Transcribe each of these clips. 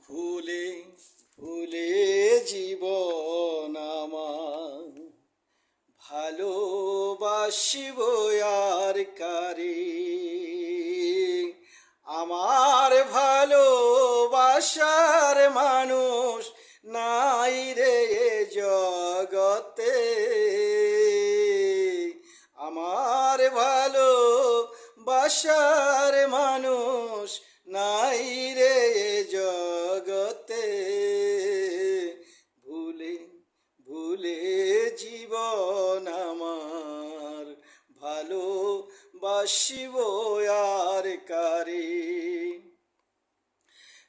ভুলে ভুলে জীবন আমার ভালোবাসিব আর কারে। আমার ভালোবাসার মানুষ নাই রে জগতে। আমার ভালোবাসার মানুষ নাই রে জগতে। ভুলে ভুলে জীবন আমার ভালোবাসিব আর কারে।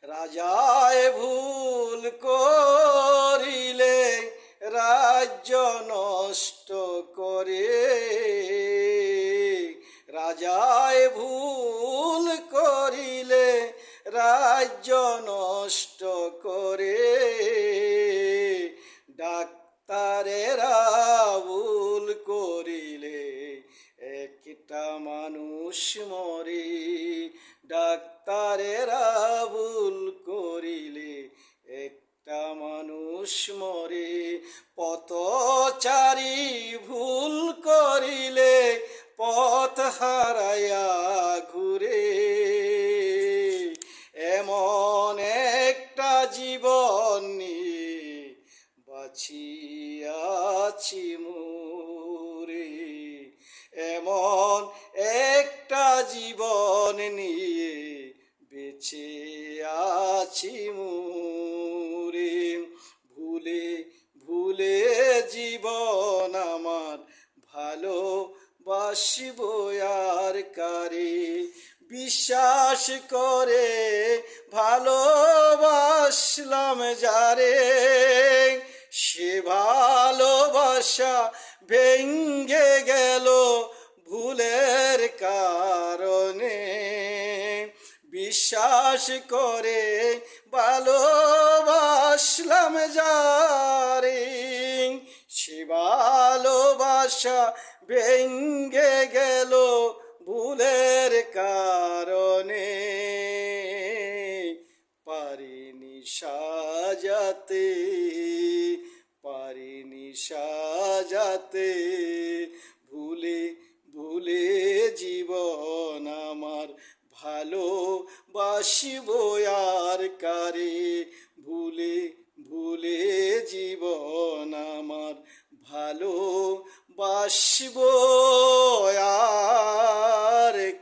রাজায় ভুল করিলে রাজ্য নষ্ট করে। রাজায় ভুল করিলে রাজ্য নষ্ট করে। ডাক্তারেরা ভুল করিলে একটা মানুষ মরে। ডাক্তারেরা ভুল করিলে একটা মানুষ মরে। পথচারী ভুল করিলে পথ হারাইয়া ঘুরে। এমন একটা জীবন নিয়ে বাঁচিয়াছি মোরে। এমন একটা জীবন নিয়ে বেঁচে আছি মোরে। ভুলে ভুলে জীবন আমার ভালোবাসিব আর কারে। বিশ্বাস করে ভালোবাসলাম যারে, সে ভালোবাসা ভেঙ্গে গেল ভুলের কারণে। বিশ্বাস করে ভালোবাসলাম যারে, সে ভালোবাসা ভেঙ্গে গেল ভুলের কারণে। পারিনি সাজাতে, পারিনি সাজাতে। ভুলে ভুলে জীবন আমার ভালোবাসিব আর কারে। ভুলে ভুলে জীবন আমার ভালোবাসিব আর